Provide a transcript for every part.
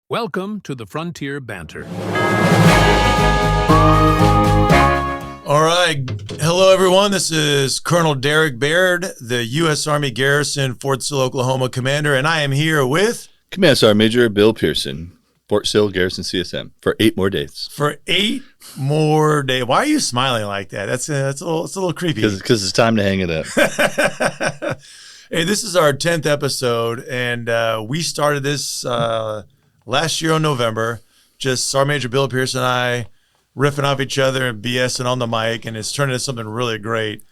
Welcome to the Frontier Banter. All right. Hello, everyone. This is Colonel Derek Baird, the U.S. Army Garrison, Fort Sill, Oklahoma commander, and I am here with... Command Sergeant Major Bill Pearson, Fort Sill, Garrison, CSM, for 8 more days. For 8 more days. Why are you smiling like that? It's a little creepy. Because it's time to hang it up. Hey, this is our 10th episode, and we started this last year in November. Just Sergeant Major Bill Pearson and I riffing off each other and BSing on the mic, and it's turned into something really great.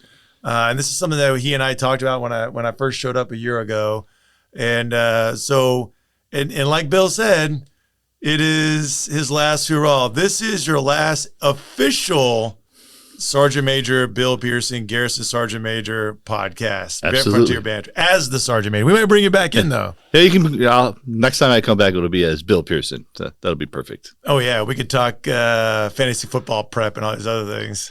And this is something that he and I talked about when I first showed up a year ago. And and like Bill said, it is his last hurrah. This is your last official Sergeant Major Bill Pearson, Garrison Sergeant Major podcast. Absolutely. Frontier Banter as the Sergeant Major. We might bring you back in though. Yeah, you can. Next time I come back, it'll be as Bill Pearson. So that'll be perfect. Oh yeah, we could talk fantasy football prep and all these other things,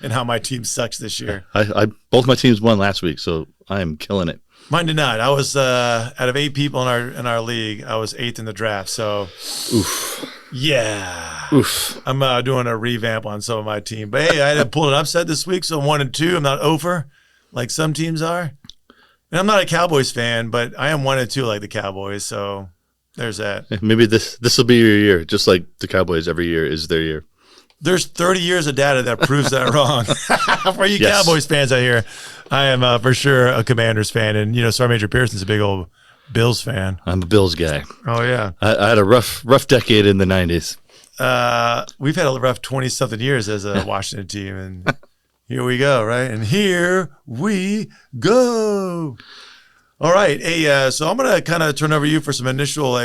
and how my team sucks this year. I both my teams won last week, so I am killing it. Mine did not. I was out of 8 people in our league, I was 8th in the draft. So, oof. Yeah. Oof. I'm doing a revamp on some of my team. But hey, I had to pull an upset this week, so I'm 1-2. I'm not over like some teams are. And I'm not a Cowboys fan, but I am 1-2 like the Cowboys. So there's that. Maybe this will be your year, just like the Cowboys every year is their year. There's 30 years of data that proves that wrong. For you yes. Cowboys fans out here, I am for sure a Commanders fan. And, Sergeant Major Pearson's a big old Bills fan. I'm a Bills guy. Oh, yeah. I had a rough decade in the 90s. We've had a rough 20-something years as a Washington team. And here we go, right? And here we go. All right. Hey, so I'm going to kind of turn over to you for some initial,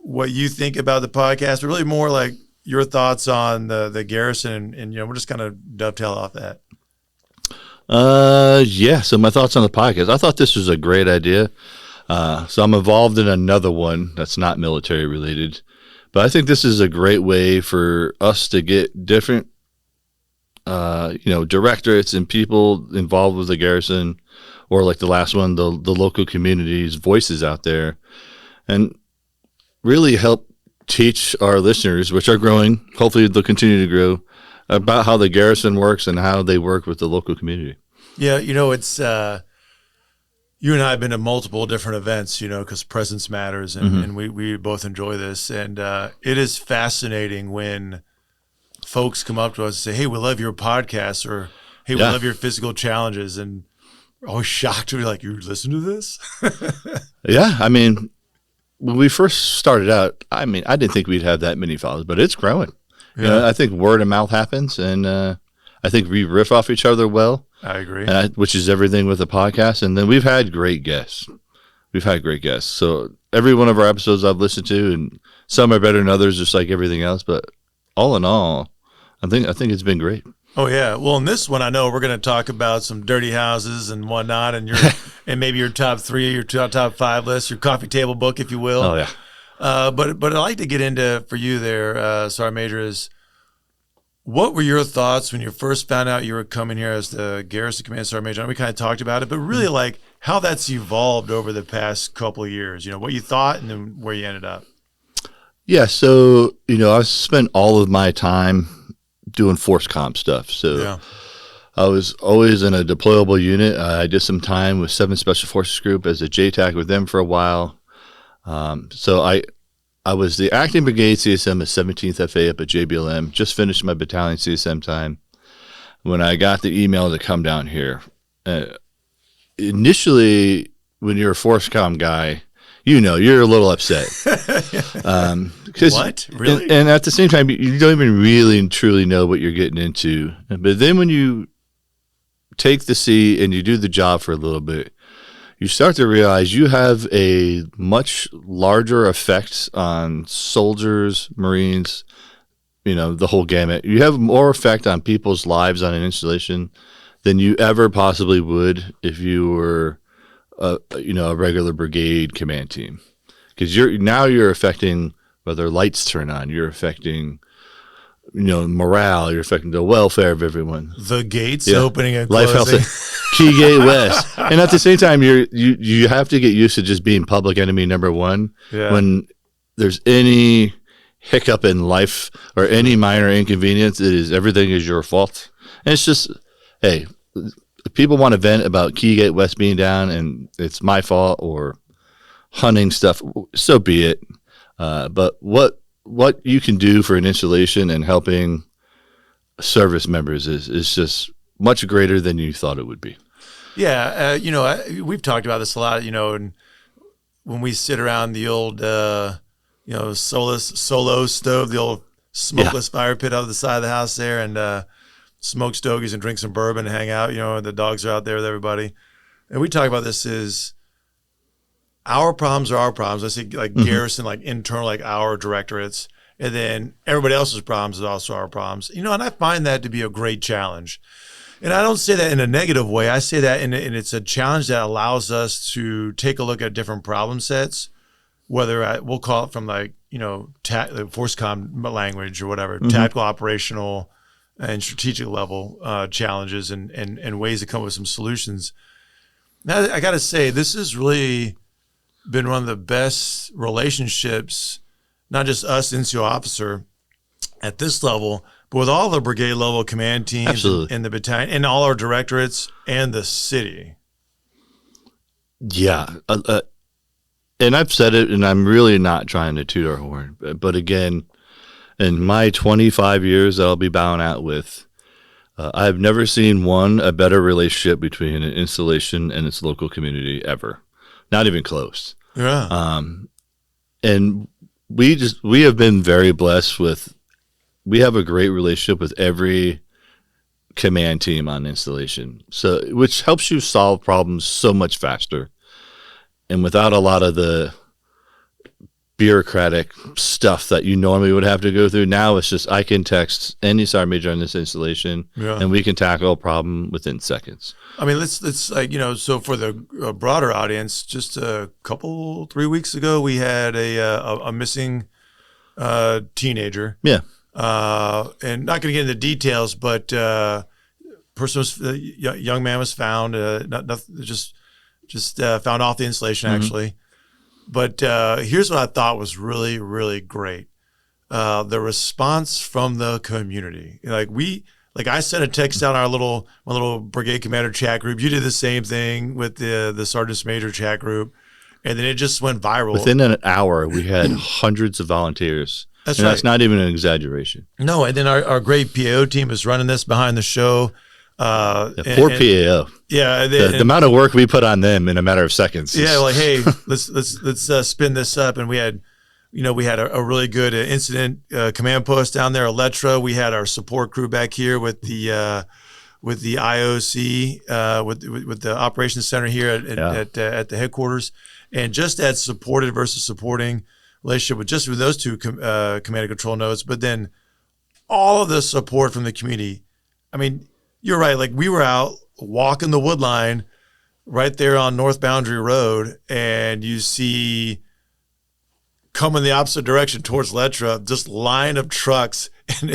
what you think about the podcast, but really more like your thoughts on the Garrison, and we'll just kind of dovetail off that. Yeah. So my thoughts on the podcast. I thought this was a great idea. So I'm involved in another one that's not military related, but I think this is a great way for us to get different, directorates and people involved with the Garrison, or like the last one, the local communities' voices out there, and really help teach our listeners, which are growing, hopefully they'll continue to grow, about how the Garrison works and how they work with the local community. Yeah, it's you and I have been to multiple different events, because presence matters, and we both enjoy this. And it is fascinating when folks come up to us and say, hey, we love your podcast, or hey, we love your physical challenges. And we're always shocked to be like, you listen to this? Yeah, I mean, when we first started out, I didn't think we'd have that many followers, but it's growing. Yeah. I think word of mouth happens, and I think we riff off each other well. I agree. Which is everything with the podcast. And then we've had great guests. So every one of our episodes I've listened to, and some are better than others, just like everything else. But all in all, I think it's been great. Oh yeah. Well, in this one, I know we're going to talk about some dirty houses and whatnot, and and maybe your top 3, your top 5 list, your coffee table book, if you will. Oh yeah. But I'd like to get into for you there, Sergeant Major, is what were your thoughts when you first found out you were coming here as the Garrison Command Sergeant Major? We kind of talked about it, but really like how that's evolved over the past couple of years. What you thought and then where you ended up. Yeah. So I've spent all of my time doing force comp stuff. So yeah. I was always in a deployable unit. I did some time with 7th Special Forces Group as a JTAC with them for a while. So I was the acting brigade CSM at 17th FA up at JBLM, just finished my battalion CSM time when I got the email to come down here. Initially, when you're a force comm guy, you're a little upset. What? Really? And at the same time, you don't even really and truly know what you're getting into. But then when you take the seat and you do the job for a little bit, you start to realize you have a much larger effect on soldiers, Marines, the whole gamut. You have more effect on people's lives on an installation than you ever possibly would if you were a regular brigade command team. Because you're affecting whether lights turn on, you're affecting morale. You're affecting the welfare of everyone. The gates opening and Life closing. Health, Key Gate West, and at the same time, you have to get used to just being public enemy number one. Yeah. When there's any hiccup in life or any minor inconvenience, everything is your fault. And it's just, hey, if people want to vent about Key Gate West being down and it's my fault or hunting stuff, so be it. But what you can do for an installation and helping service members is just much greater than you thought it would be. Yeah, we've talked about this a lot, and when we sit around the old, solo stove, the old smokeless fire pit out the side of the house there, and smoke stogies and drink some bourbon and hang out, and the dogs are out there with everybody. And we talk about this is our problems are our problems. I say like garrison, like internal, like our directorates. And then everybody else's problems is also our problems. And I find that to be a great challenge. And I don't say that in a negative way. I say that and it's a challenge that allows us to take a look at different problem sets, whether we'll call it from like force comm language or whatever, tactical, operational, and strategic level challenges and ways to come up with some solutions. Now, I got to say, this has really been one of the best relationships, not just us, NCO officer, at this level, but with all the brigade level command teams and the battalion and all our directorates and the city. Yeah. And I've said it, and I'm really not trying to toot our horn. But again, in my 25 years that I'll be bowing out with, I've never seen a better relationship between an installation and its local community ever. Not even close. Yeah. And we have been very blessed we have a great relationship with every command team on installation. So, which helps you solve problems so much faster. And without a lot of the bureaucratic stuff that you normally would have to go through, now it's just I can text any sergeant major on this installation, and we can tackle a problem within seconds. I mean, let's so for the broader audience, just 3 weeks ago, we had a missing teenager. Yeah. And not going to get into details, but young man was found, just found off the installation actually. But here's what I thought was really, really great. The response from the community. Like I sent a text out in my little brigade commander chat group. You did the same thing with the sergeant's major chat group. And then it just went viral. Within an hour, we had hundreds of volunteers. That's right. That's not even an exaggeration. No, and then our great PAO team is running this behind the show. Poor PAO. Yeah, the amount of work we put on them in a matter of seconds. Yeah, like hey, let's spin this up, and we had a really good incident command post down there, Electra. We had our support crew back here with the IOC with the operations center here at the headquarters, and just that supported versus supporting relationship with those two command and control nodes, but then all of the support from the community. I mean, you're right. Like we were out walking the wood line right there on North Boundary Road, and you see coming the opposite direction towards Letra, this line of trucks. And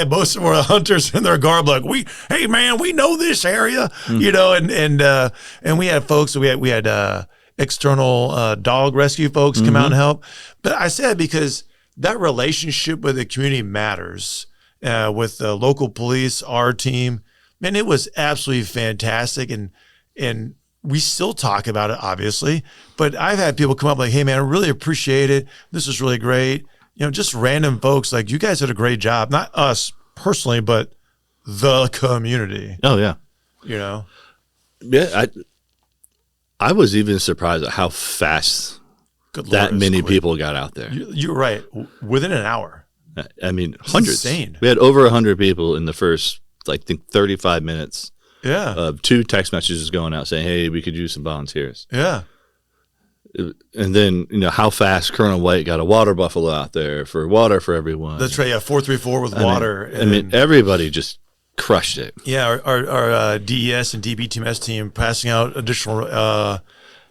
most of them were hunters in their garb, like hey man, we know this area, and we had folks. We had external dog rescue folks come out and help. But I said because that relationship with the community matters. With the local police, our team, man, it was absolutely fantastic, and we still talk about it, obviously. But I've had people come up like, "Hey, man, I really appreciate it. This is really great." Just random folks like, "You guys did a great job." Not us personally, but the community. Oh yeah, Yeah, I was even surprised at how fast that many people got out there. You're right. Within an hour. I mean, hundreds. Insane. We had over 100 people in the first, I think, 35 minutes. Yeah. Of 2 text messages going out saying, "Hey, we could use some volunteers." Yeah. And then how fast Colonel White got a water buffalo out there for water for everyone. That's right. Yeah, 434 with water. I mean, everybody just crushed it. Yeah, our DES and DBTMS team passing out additional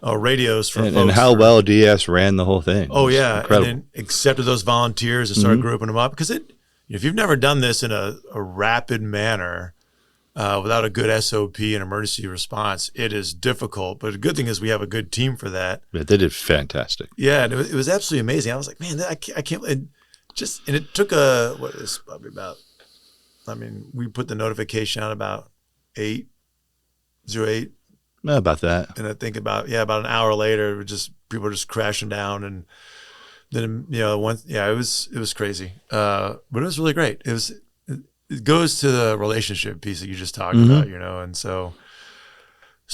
radios for folks. And how well DS ran the whole thing. Oh, yeah. Incredible. And then accepted those volunteers and started grouping them up. Because if you've never done this in a rapid manner without a good SOP and emergency response, it is difficult. But the good thing is we have a good team for that. Yeah, they did fantastic. Yeah, and it was absolutely amazing. I was like, man, I can't. And it took probably about. I mean, we put the notification out about 8:08. About that. And I think about an hour later, people were just crashing down, and then it was crazy, but it was really great. It goes to the relationship piece that you just talked about, and so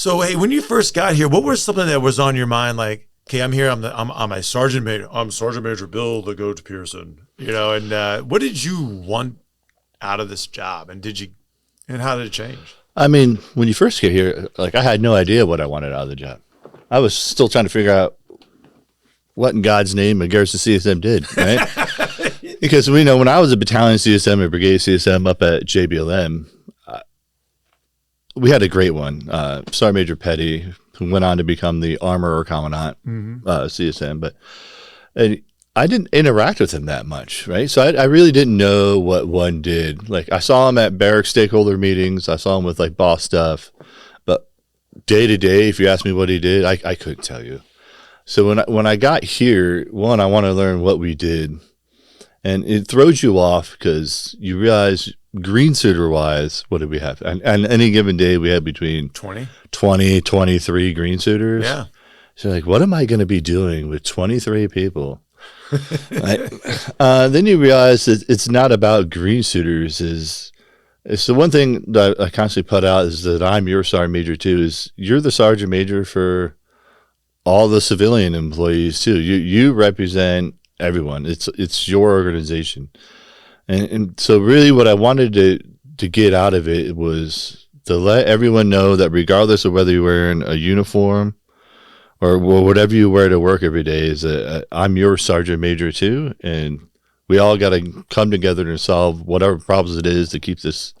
hey, when you first got here, what was something that was on your mind? Like, okay, I'm here, I'm a sergeant major, I'm Sergeant Major Bill to go to Pearson, and what did you want out of this job, and how did it change? I mean, when you first get here, like I had no idea what I wanted out of the job. I was still trying to figure out what in God's name a garrison CSM did, right? Because we know when I was a battalion CSM or brigade CSM up at JBLM, we had a great one, Sergeant Major Petty, who went on to become the armorer commandant CSM, and I didn't interact with him that much, right? So I really didn't know what one did. Like I saw him at barrack stakeholder meetings. I saw him with like boss stuff, but day to day, if you asked me what he did, I couldn't tell you. So when I got here, one, I want to learn what we did, and it throws you off because you realize green suiter wise, what did we have? And any given day, we had between 20, 23 green suiters. Yeah. So like, what am I going to be doing with 23 people? Then you realize that it's not about green suiters. It's the one thing that I constantly put out is that I'm your sergeant major too. Is you're the sergeant major for all the civilian employees too. You represent everyone. It's your organization, and so really what I wanted to get out of it was to let everyone know that regardless of whether you're wearing a uniform or whatever you wear to work every day, is I'm your sergeant major too, and we all got to come together and solve whatever problems it is to keep this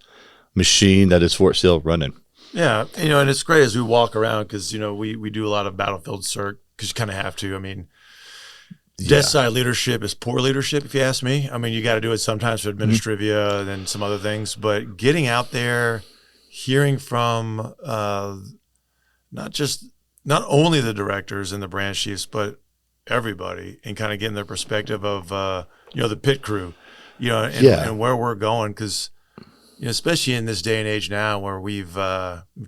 machine that is Fort Sill running. Yeah, and it's great as we walk around because we do a lot of battlefield circ because you kind of have to. I mean, desk side leadership is poor leadership, if you ask me. I mean, you got to do it sometimes for administrivia and some other things, but getting out there, hearing from not only the directors and the branch chiefs, but everybody, and kind of getting their perspective of, the pit crew, and where we're going. Because, especially in this day and age now where we've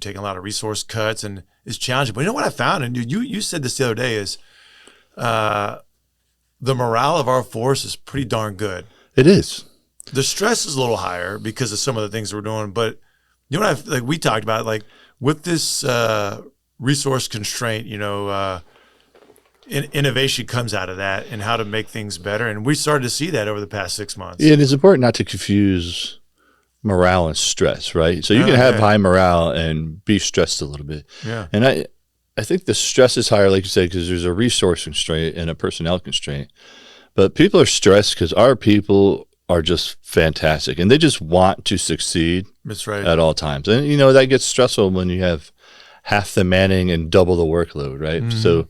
taken a lot of resource cuts and it's challenging. But you know what I found, and you said this the other day, is the morale of our force is pretty darn good. It is. The stress is a little higher because of some of the things we're doing. But you know what we talked about, like with this resource constraint, innovation comes out of that and how to make things better. And we started to see that over the past 6 months. Yeah, and it's important not to confuse morale and stress, right? So you can have high morale and be stressed a little bit. Yeah. And I think the stress is higher, like you said, because there's a resource constraint and a personnel constraint. But people are stressed because our people are just fantastic and they just want to succeed. That's right. At all times. And, that gets stressful when you have half the manning and double the workload, right? Mm-hmm. So,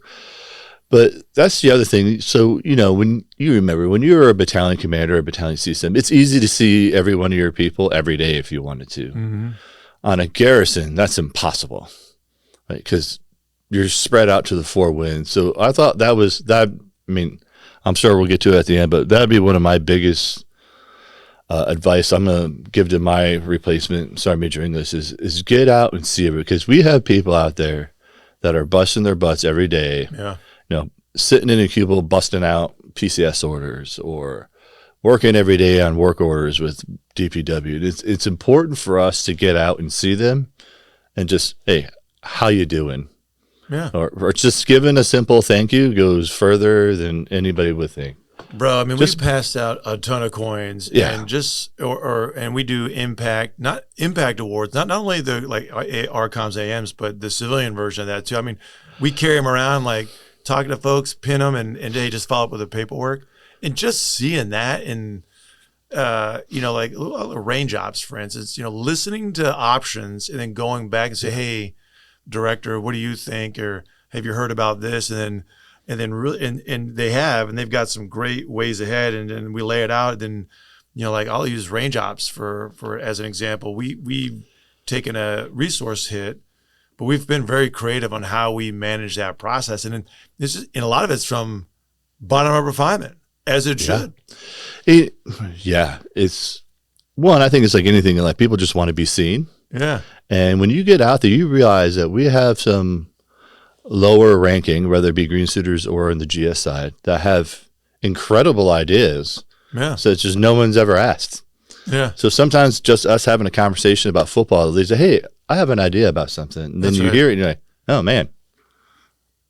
but that's the other thing. So, when you were a battalion commander or a battalion CSM, it's easy to see every one of your people every day if you wanted to. Mm-hmm. On a garrison, that's impossible, right? Because you're spread out to the four winds. So I thought that. I mean, I'm sure we'll get to it at the end, but that'd be one of my biggest advice I'm going to give to my replacement, Sergeant Major English, is get out and see it, because we have people out there that are busting their butts every day. Yeah. Sitting in a cubicle, busting out PCS orders or working every day on work orders with DPW. It's important for us to get out and see them and just, hey, how you doing? Yeah. Or just giving a simple thank you goes further than anybody would think. Bro, I mean, we passed out a ton of coins, and and we do impact awards, not only the ARCOMs, AMs, but the civilian version of that too. I mean, we carry them around, like talking to folks, pin them, and they just follow up with the paperwork, and just seeing that, and like range ops, for instance, listening to options and then going back and say, hey, director, what do you think, or have you heard about this, and then really, and they have, and they've got some great ways ahead, and then we lay it out, and like I'll use range ops for as an example. We've taken a resource hit, but we've been very creative on how we manage that process. And and a lot of it's from bottom up refinement, as it should. It's one, I think it's like anything, like people just want to be seen. Yeah. And when you get out there, you realize that we have some lower ranking, whether it be green suiters or in the GS side, that have incredible ideas. Yeah. So it's just no one's ever asked. Yeah. So sometimes just us having a conversation about football, they say, hey, I have an idea about something. And then you hear it and you're like, oh man,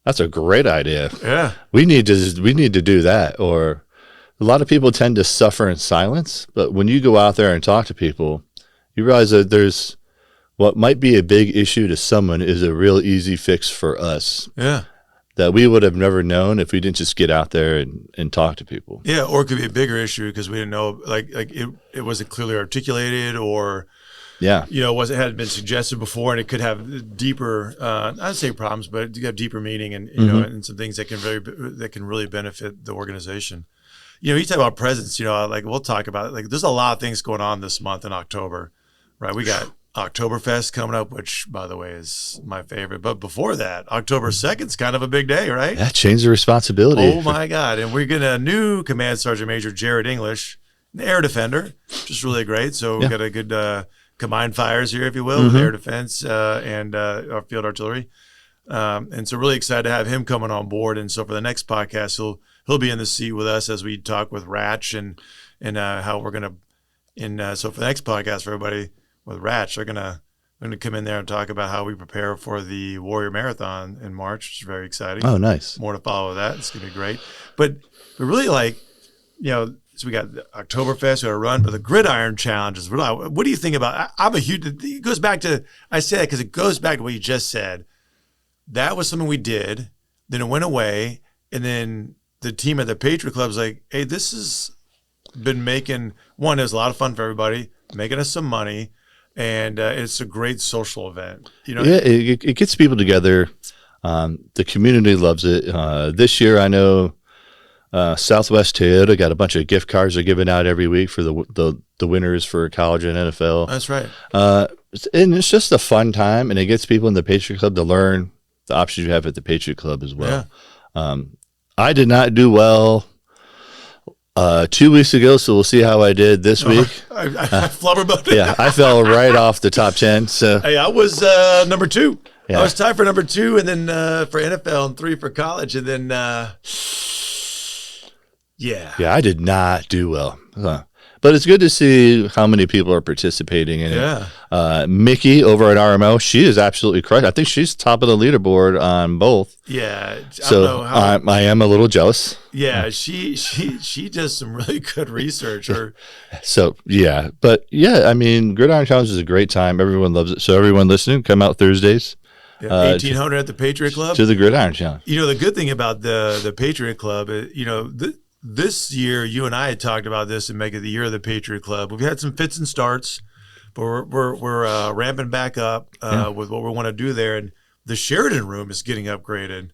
that's a great idea. Yeah. We need to do that. Or a lot of people tend to suffer in silence, but when you go out there and talk to people, you realize that there's what might be a big issue to someone is a real easy fix for us. Yeah. That we would have never known if we didn't just get out there and talk to people. Yeah, or it could be a bigger issue because we didn't know, like it wasn't clearly articulated, or hadn't been suggested before, and it could have deeper, I'd say problems, but you have deeper meaning, and you know, and some things that can really benefit the organization. You talk about presence. Like we'll talk about it. Like there's a lot of things going on this month in October, right? We got Oktoberfest coming up, which, by the way, is my favorite. But before that, October 2nd is kind of a big day, right? That changed the responsibility. Oh, my God. And we're getting a new Command Sergeant Major, Jared English, an air defender, which is really great. So we've got a good combined fires here, if you will, with air defense and our field artillery. And so really excited to have him coming on board. And so for the next podcast, he'll be in the seat with us as we talk with Ratch and how we're going to – so for the next podcast for everybody – with Ratch, they're gonna come in there and talk about how we prepare for the Warrior Marathon in March, which is very exciting. Oh, nice. More to follow with that. It's gonna be great. But really, like, so we got Oktoberfest, we got a run, but the Gridiron Challenge is really. What do you think about? I'm a huge. It goes back to I say that because it goes back to what you just said. That was something we did. Then it went away, and then the team at the Patriot Club was like, "Hey, this has been making one. It was a lot of fun for everybody, making us some money." And it's a great social event. It gets people together. The community loves it. This year, I know Southwest Toyota got a bunch of gift cards they're giving out every week for the winners for college and NFL. That's right. And it's just a fun time, and it gets people in the Patriot Club to learn the options you have at the Patriot Club as well. Yeah. I did not do well 2 weeks ago, so we'll see how I did this week. I flubberbugged. Yeah, I fell right off the top 10. So hey, I was number 2. Yeah. I was tied for number 2, and then for NFL and 3 for college, and then I did not do well. But it's good to see how many people are participating in it. Mickey over at RMO, she is absolutely crushed. I think she's top of the leaderboard on both. Yeah. So I am a little jealous. Yeah, she does some really good research. So, But, I mean, Gridiron Challenge is a great time. Everyone loves it. So everyone listening, come out Thursdays. 1800 at the Patriot Club. To the Gridiron Challenge. The good thing about the Patriot Club, this year, you and I had talked about this and make it the year of the Patriot Club. We've had some fits and starts, but we're ramping back up with what we want to do there. And the Sheridan Room is getting upgraded, and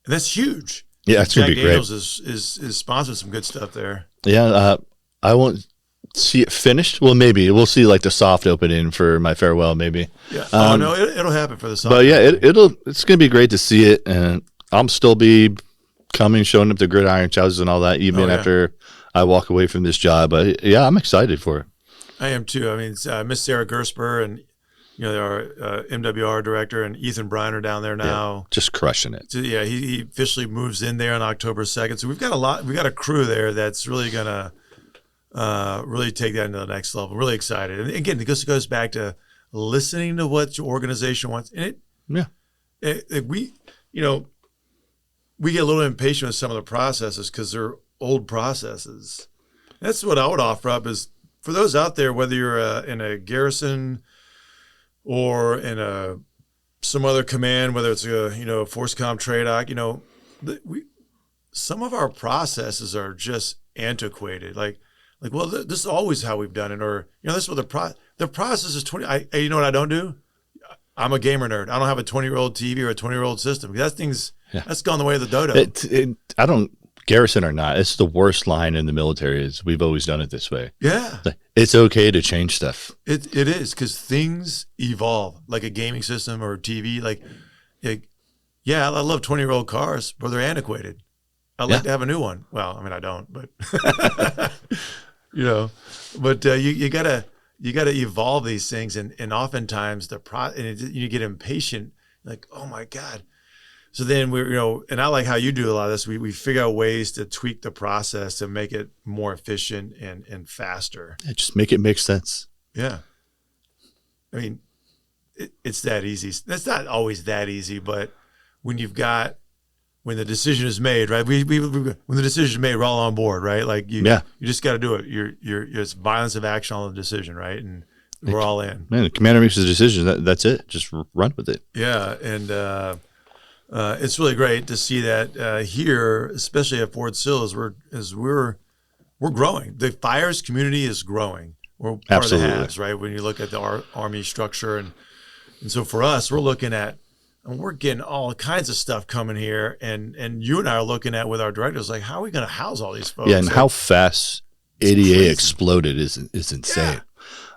that's huge. Yeah, it's going to be great. Jack Daniels is sponsoring some good stuff there. Yeah, I won't see it finished. Well, maybe we'll see like the soft opening for my farewell. Maybe. Yeah. No, it'll happen for the soft. But it's going to be great to see it, and I'll still be showing up the Gridiron Challenges and all that, even after I walk away from this job. But I'm excited for it. I am too. I mean, Miss Sarah Gersper and our MWR director and Ethan Briner down there now, just crushing it. So, he officially moves in there on October 2nd. So we've got a crew there that's really gonna really take that into the next level. Really excited. And again, it goes back to listening to what your organization wants. And we get a little impatient with some of the processes because they're old processes. That's what I would offer up is for those out there, whether you're in a garrison or in some other command, whether it's a Force Com TRADOC, some of our processes are just antiquated. Well, this is always how we've done it, or this is what the process is 20. You know what I don't do? I'm a gamer nerd. I don't have a 20-year-old TV or a 20-year-old system. That's gone the way of the dodo. garrison or not, it's the worst line in the military is we've always done it this way. Yeah. Like, it's okay to change stuff. It is, because things evolve, like a gaming system or TV. Yeah, I love 20-year-old cars, but they're antiquated. I'd like to have a new one. Well, I mean, I don't, but you gotta evolve these things, and oftentimes you get impatient, like, oh my God. So then and I like how you do a lot of this. We figure out ways to tweak the process to make it more efficient and faster. Yeah, just make it make sense. Yeah. I mean, it's that easy. That's not always that easy, but when the decision is made, right? When the decision is made, we're all on board, right? Like you just got to do it. It's violence of action on the decision, right? And we're all in. Man, the commander makes a decision. That's it. Just run with it. Yeah, and it's really great to see that here, especially at Fort Sill, as we're growing. The fires community is growing. We're part of the haves, right? When you look at the Army structure, and so for us, we're looking at. And we're getting all kinds of stuff coming here, and you and I are looking at with our directors, like, how are we going to house all these folks? Yeah, and how fast ADA exploded is insane.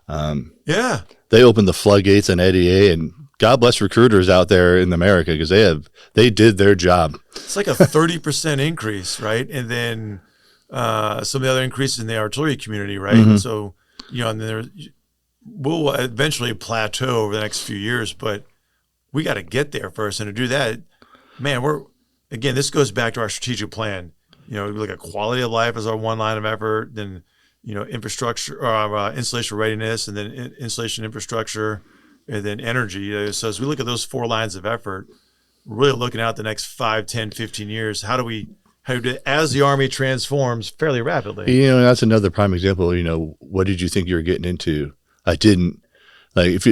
Yeah. They opened the floodgates on ADA, and God bless recruiters out there in America, because they did their job. It's like a 30% increase, right? And then some of the other increases in the artillery community, right? Mm-hmm. And so, and then we'll eventually plateau over the next few years, but we got to get there first. And to do that, man, this goes back to our strategic plan. We look at quality of life as our one line of effort, then, infrastructure, installation readiness, and then installation infrastructure, and then energy. So as we look at those 4 lines of effort, we're really looking out the next 5, 10, 15 years. As the Army transforms fairly rapidly. That's another prime example. What did you think you were getting into? I didn't. Like, if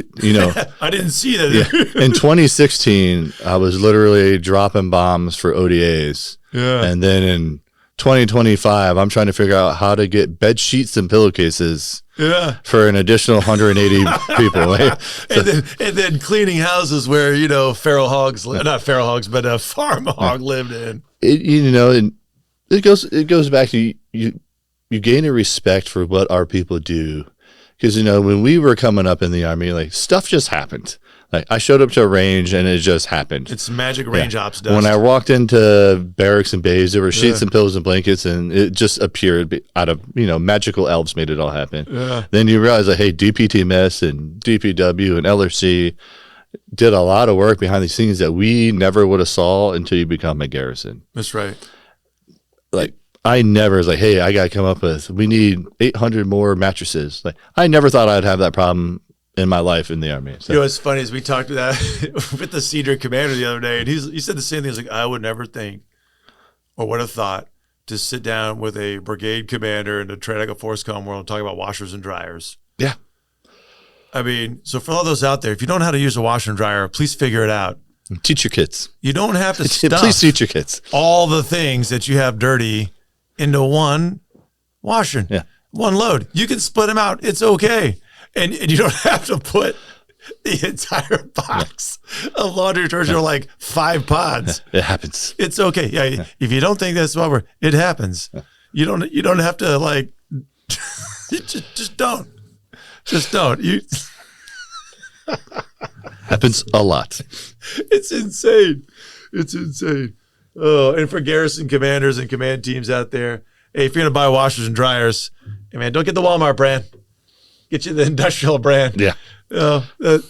I didn't see that. Yeah. In 2016, I was literally dropping bombs for ODAs. Yeah. And then in 2025, I'm trying to figure out how to get bed sheets and pillowcases for an additional 180 people. Right? And then cleaning houses where, feral hogs, not feral hogs, but a farm hog lived in. And it goes back to you gain a respect for what our people do. Because, when we were coming up in the Army, like, stuff just happened. Like, I showed up to a range and it just happened. It's magic range ops dust. When I walked into barracks and bays, there were sheets and pillows and blankets, and it just appeared out of, magical elves made it all happen. Yeah. Then you realize that, hey, DPTMS and DPW and LRC did a lot of work behind the scenes that we never would have saw until you become a garrison. That's right. Like, I never was like, hey, I got to come up with, we need 800 more mattresses. Like, I never thought I'd have that problem in my life in the Army. So. What's funny is we talked to that with the senior commander the other day, and he said the same thing. He's like, I would never think or would have thought to sit down with a brigade commander and to train like a force comm world and talk about washers and dryers. Yeah. I mean, so for all those out there, if you don't know how to use a washer and dryer, please figure it out. Teach your kids. You don't have to stuff Please teach your kids all the things that you have dirty into one washer, one load. You can split them out. It's okay. And you don't have to put the entire box of laundry detergent or like 5 pods. It happens. It's okay. Yeah. If you don't think that's proper, it happens. You don't have to like, just don't. Just don't. Happens a lot. It's insane. It's insane. Oh, and for garrison commanders and command teams out there, hey, if you're gonna buy washers and dryers, hey man, don't get the Walmart brand. Get you the industrial brand. Yeah. The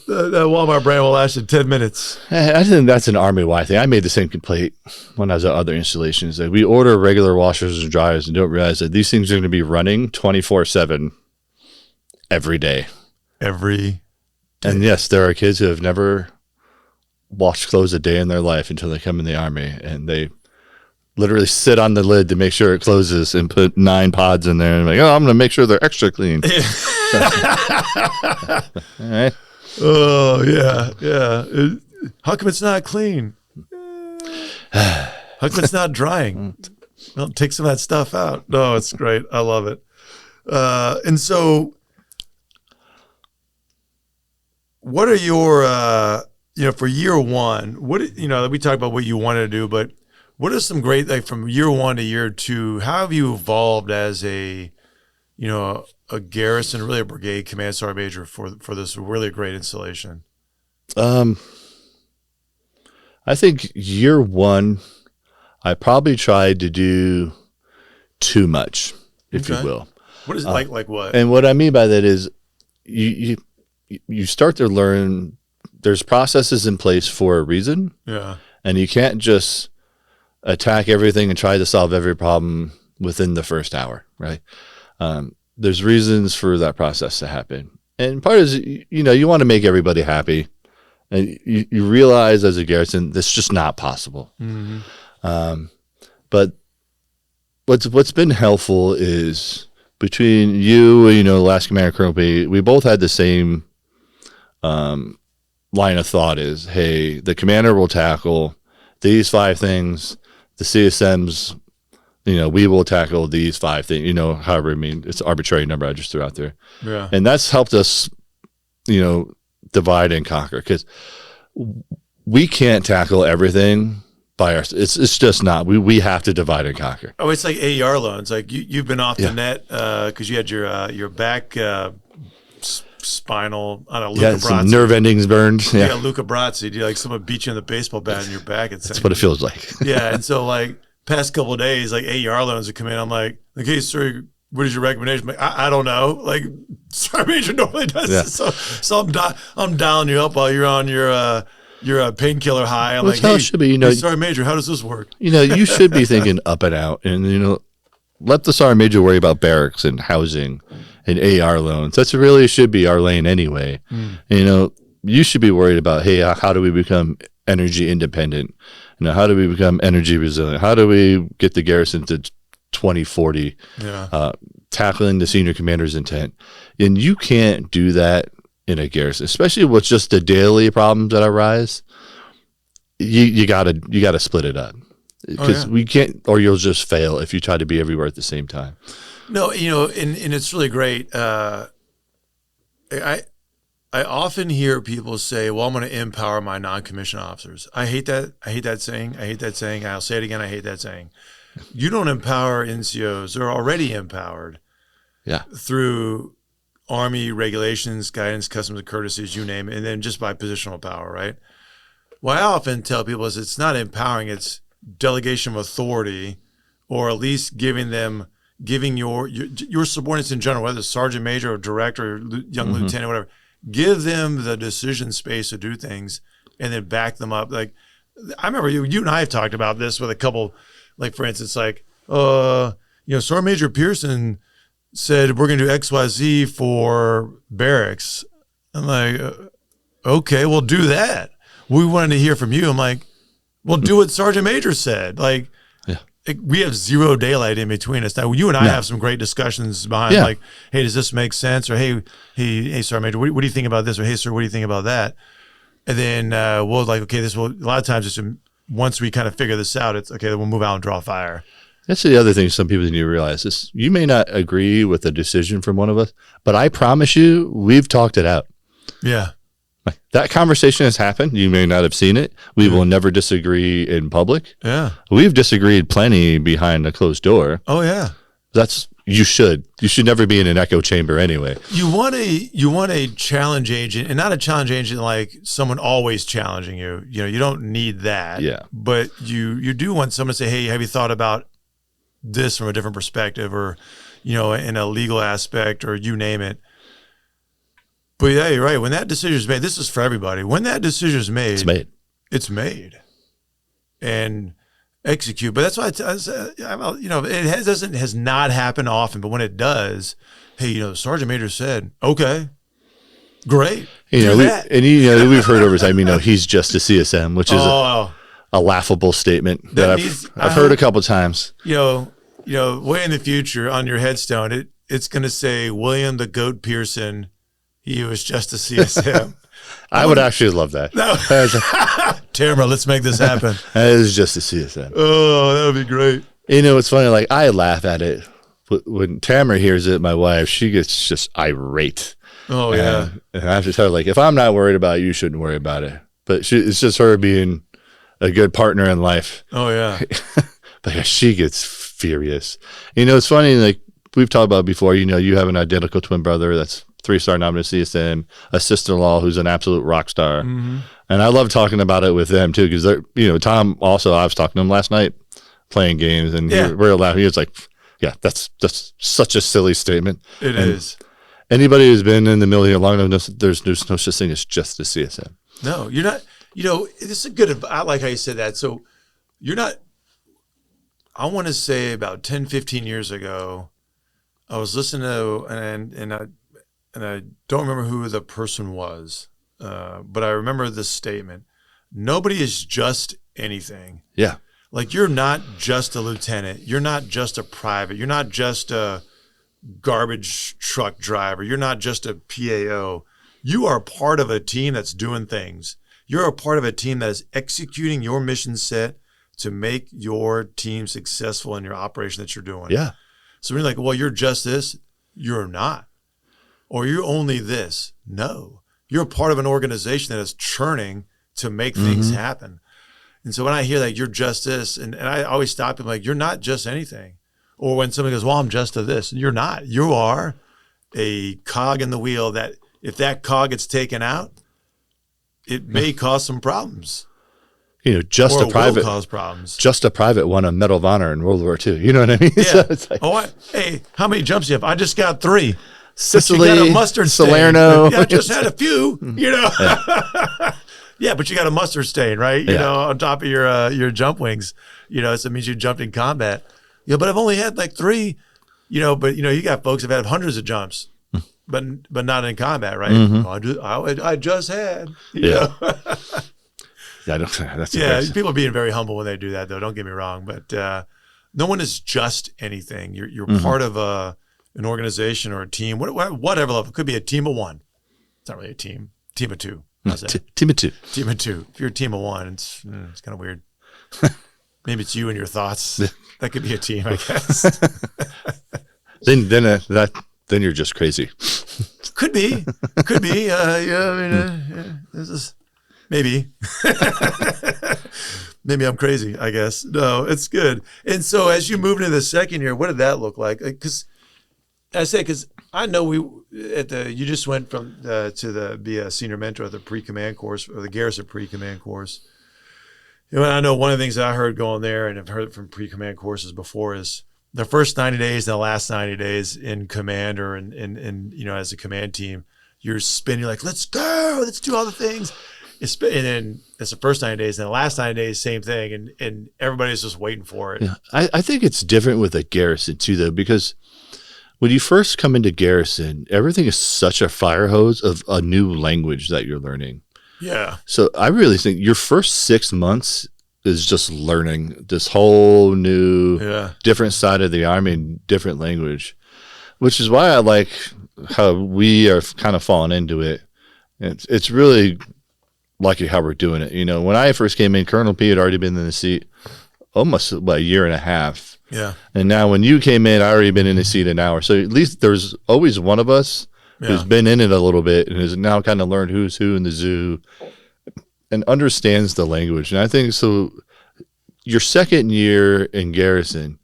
Walmart brand will last you 10 minutes. I think that's an Army-wide thing. I made the same complaint when I was at other installations. Like, we order regular washers and dryers and don't realize that these things are going to be running 24/7 every day. And yes, there are kids who have never washed clothes a day in their life until they come in the Army, and they literally sit on the lid to make sure it closes and put 9 pods in there and like, oh, I'm going to make sure they're extra clean. All right. Oh, yeah. How come it's not clean? How come it's not drying? Well, take some of that stuff out. No, it's great. I love it. And so what are your, for year one, we talked about what you wanted to do, but What is some great, like from year 1 to year 2, how have you evolved as a garrison, really a brigade command sergeant major for this really great installation? I think year 1, I probably tried to do too much, if you will. What is it like what? And what I mean by that is you start to learn there's processes in place for a reason. Yeah. And you can't just attack everything and try to solve every problem within the first hour, right? There's reasons for that process to happen. And part is, you want to make everybody happy. And you realize as a garrison, that's just not possible. Mm-hmm. But what's been helpful is between you, last commander colonel, we both had the same line of thought is, hey, the commander will tackle these 5 things. The CSMs, we will tackle these 5 things, however, it's an arbitrary number I just threw out there. Yeah. And that's helped us, divide and conquer, because we can't tackle everything by ourselves. It's just not. We have to divide and conquer. Oh, it's like AER loans. Like you've been off the net because you had your back spinal, I don't know, Luca some Brazzi. Nerve endings burned. Yeah, Luca Brazzi. Like someone beat you in the baseball bat in your back. That's what it feels like. Yeah, and so like past couple of days, like AER loans would come in. I'm like, okay, sir, what is your recommendation? I'm like, I don't know. Like Sergeant Major normally does this. So I'm dialing you up while you're on your painkiller high. I'm like, hey, should be, Sergeant Major, how does this work? You should be thinking up and out, and let the Sergeant Major worry about barracks and housing and AR loans. That's really should be our lane anyway. And, you should be worried about, hey, how do we become energy independent? How do we become energy resilient? How do we get the garrison to 2040? Yeah. Tackling the senior commander's intent. And you can't do that in a garrison, especially with just the daily problems that arise. You gotta split it up, because we can't, or you'll just fail if you try to be everywhere at the same time. No, and it's really great. I often hear people say, well, I'm going to empower my non-commissioned officers. I hate that saying. I'll say it again. I hate that saying. You don't empower NCOs. They're already empowered. Yeah. Through Army regulations, guidance, customs, and courtesies, you name it, and then just by positional power, right? What I often tell people is it's not empowering, it's delegation of authority, or at least giving your subordinates in general, whether it's sergeant major or director or young lieutenant, whatever, give them the decision space to do things and then back them up. Like, I remember you and I have talked about this with a couple, like, for instance, like, Sergeant Major Pearson said, we're going to do XYZ for barracks. I'm like, okay, we'll do that. We wanted to hear from you. I'm like, well, do what Sergeant Major said. Like, we have zero daylight in between us. Now, you and I have some great discussions behind, like, hey, does this make sense? Or, hey, Sergeant Major, what do you think about this? Or, hey, sir, what do you think about that? And then we'll like, okay, a lot of times, once we kind of figure this out, it's okay, then we'll move out and draw fire. That's the other thing some people need to realize is you may not agree with a decision from one of us, but I promise you, we've talked it out. Yeah. That conversation has happened. You may not have seen it. We will never disagree in public. Yeah. We've disagreed plenty behind a closed door. Oh, yeah. You should never be in an echo chamber anyway. You want a challenge agent, and not a challenge agent like someone always challenging you. You don't need that. Yeah. But you do want someone to say, hey, have you thought about this from a different perspective, or, in a legal aspect, or you name it. But yeah, you're right. When that decision is made, this is for everybody. When that decision is made, it's made and execute. But that's why it has not happened often. But when it does, hey, the Sergeant Major said, okay, great. We've heard over time, he's just a CSM, which is a laughable statement that I've heard a couple times. Way in the future on your headstone, it's going to say William the Goat Pearson. He was just a CSM. I would actually love that. Tamara, let's make this happen. That is just a CSM. Oh, that would be great. It's funny. Like, I laugh at it. When Tamara hears it, my wife, she gets just irate. Oh, yeah. And I have to tell her, like, if I'm not worried about it, you shouldn't worry about it. But it's just her being a good partner in life. Oh yeah. But yeah, she gets furious. You know, it's funny, like we've talked about before, you know, you have an identical twin brother that's 3-star nominated CSM, a sister-in-law who's an absolute rock star. Mm-hmm. And I love talking about it with them too, because they're, you know, Tom also, I was talking to him last night playing games, and we're laughing. He was like, yeah, that's such a silly statement. It is. Anybody who's been in the military long enough knows there's no such thing as just a CSM. No, you're not. You know, this is good. I like how you said that. So you're not. I want to say about 10, 15 years ago, I was listening to, and I don't remember who the person was, but I remember this statement: nobody is just anything. Yeah. Like, you're not just a lieutenant. You're not just a private. You're not just a garbage truck driver. You're not just a PAO. You are part of a team that's doing things. You're a part of a team that is executing your mission set to make your team successful in your operation that you're doing. Yeah. So when you're like, well, you're just this, you're not. Or you're only this. No. You're a part of an organization that is churning to make things happen. And so when I hear like, you're just this, and I always stop them like, you're not just anything. Or when somebody goes, well, I'm just a this. You're not. You are a cog in the wheel that if that cog gets taken out, it may cause some problems. You know, just or a private will cause problems. Just a private won a Medal of Honor in World War II. You know what I mean? Yeah. So it's like, Hey, how many jumps do you have? I just got 3. Sicily, but you got a mustard Salerno. stain. I just had a few, you know. Yeah, but you got a mustard stain, right? You know, on top of your jump wings. You know, so it means you jumped in combat. Yeah, but I've only had like 3, you know, but you know, you got folks that have had hundreds of jumps, but not in combat, right? I just had, you know. Yeah, that's people are being very humble when they do that, though. Don't get me wrong, but no one is just anything. You're part of an organization or a team, whatever level. It could be a team of 1. It's not really a team. Team of 2. How's that? Team of 2. Team of 2. If you're a team of 1, it's kind of weird. Maybe it's you and your thoughts. That could be a team, I guess. then you're just crazy. Could be. This is maybe. Maybe I'm crazy, I guess. No, it's good. And so as you move into the second year, what did that look like? Because I know you just went from to be a senior mentor at the pre-command course or the garrison pre-command course. You know, and I know one of the things that I heard going there, and I've heard from pre-command courses before, is the first 90 days and the last 90 days in command or in you know, as a command team, you're spinning like, let's go, let's do all the things. And then it's the first 90 days, and the last 90 days, same thing, and everybody's just waiting for it. Yeah. I think it's different with a garrison too, though, because when you first come into garrison, everything is such a fire hose of a new language that you're learning. Yeah. So I really think your first 6 months is just learning this whole new, different side of the Army and different language, which is why I like how we are kind of falling into it. It's really lucky how we're doing it. You know, when I first came in, Colonel P had already been in the seat almost a year and a half. Yeah. And now when you came in, I already been in the seat an hour. So at least there's always one of us who's been in it a little bit and has now kind of learned who's who in the zoo and understands the language. And I think so your second year in garrison,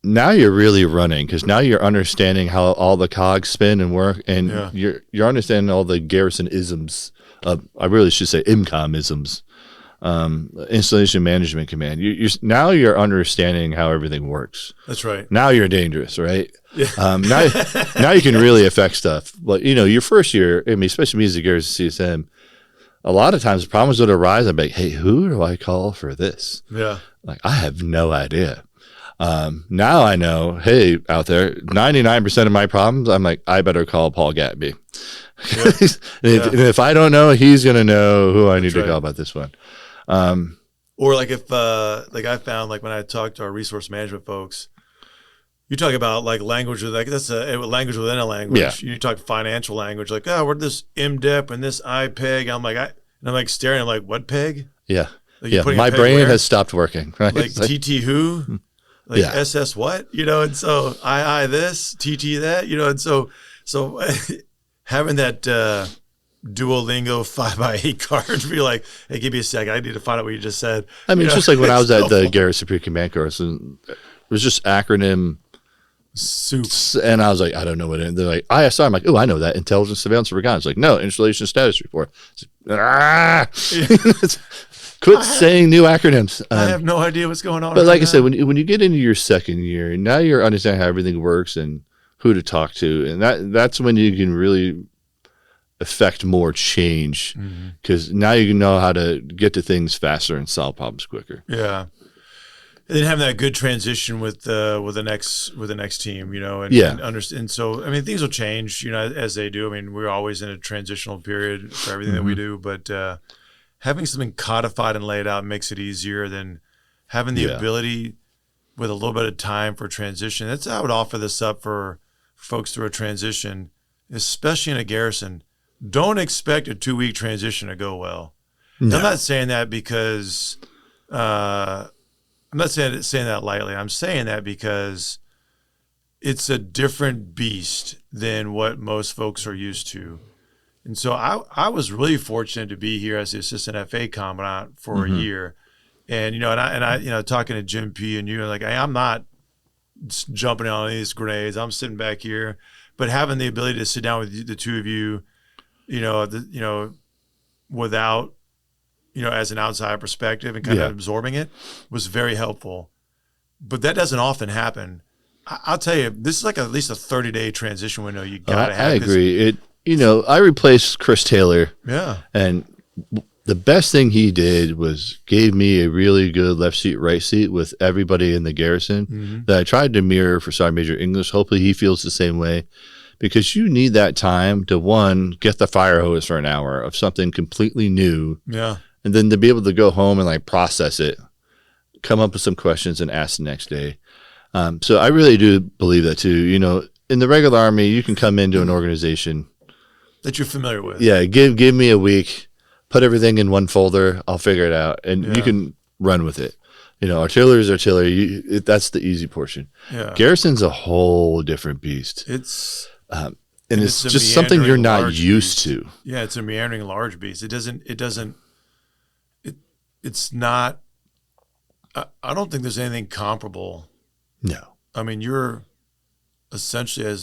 now you're really running because now you're understanding how all the cogs spin and work, and you're understanding all the garrison isms. I really should say IMCOM isms, installation management command. Now you're understanding how everything works. That's right. Now you're dangerous, right? Yeah. Now you can really affect stuff. But you know, your first year, I mean, especially me as a garrison CSM, a lot of times problems would arise. I'm like, hey, who do I call for this? Yeah. Like, I have no idea. Now I know, hey, out there, 99% of my problems, I'm like, I better call Paul Gatby. Yeah. And if I don't know, he's going to know who I need to call about this one. Or like if, like I found, like when I talked to our resource management folks, you talk about like language, like that's a language within a language. Yeah. You talk financial language, like, oh, we're this MDEP and this IPEG. I'm like staring, I'm like, what peg? Yeah. Like My brain has stopped working. Right? Like TT who? Like SS what? You know, and so I this, TT that, you know, and so having that Duolingo 5x8 cards. Be like, hey, give me a second. I need to find out what you just said. I mean, it's just like when I was at helpful. the Garrison Command Garrison, it was just acronym Soup. and I was like, I don't know what it is. They're like ISR. I'm like, oh, I know that. Intelligence, surveillance, and reconnaissance. Like, no, installation status report. Quit saying new acronyms. I have no idea what's going on. But like I said, when you get into your second year, now you're understanding how everything works and who to talk to, and that's when you can really affect more change, because now you know how to get to things faster and solve problems quicker. Yeah. And then having that good transition with the next team, you know, and and so I mean things will change, you know, as they do. I mean, we're always in a transitional period for everything that we do, but having something codified and laid out makes it easier than having the ability with a little bit of time for transition. That's how I would offer this up for folks through a transition, especially in a garrison. Don't expect a 2-week transition to go well. No. I'm not saying that because I'm not saying that lightly. I'm saying that because it's a different beast than what most folks are used to. And so I was really fortunate to be here as the assistant FA commandant for a year. And, you know, and I, you know, talking to Jim P and you, like, I'm not jumping on these grenades. I'm sitting back here, but having the ability to sit down with the two of you, you know, without, you know, as an outside perspective and kind of absorbing it was very helpful. But that doesn't often happen. I'll tell you, this is like at least a 30-day transition window you got to have. I agree. You know, I replaced Chris Taylor. Yeah. And the best thing he did was gave me a really good left seat, right seat with everybody in the garrison that I tried to mirror for Sergeant Major English. Hopefully he feels the same way, because you need that time to, one, get the fire hose for an hour of something completely new. Yeah. And then to be able to go home and like process it, come up with some questions and ask the next day. So I really do believe that too. You know, in the regular Army, you can come into an organization that you're familiar with. Yeah, give me a week, put everything in one folder, I'll figure it out, and you can run with it. You know, artillery is artillery. That's the easy portion. Yeah. Garrison's a whole different beast. It's and it's just something you're not used to. Yeah, it's a meandering large beast. It's not. I don't think there's anything comparable. No. I mean, you're essentially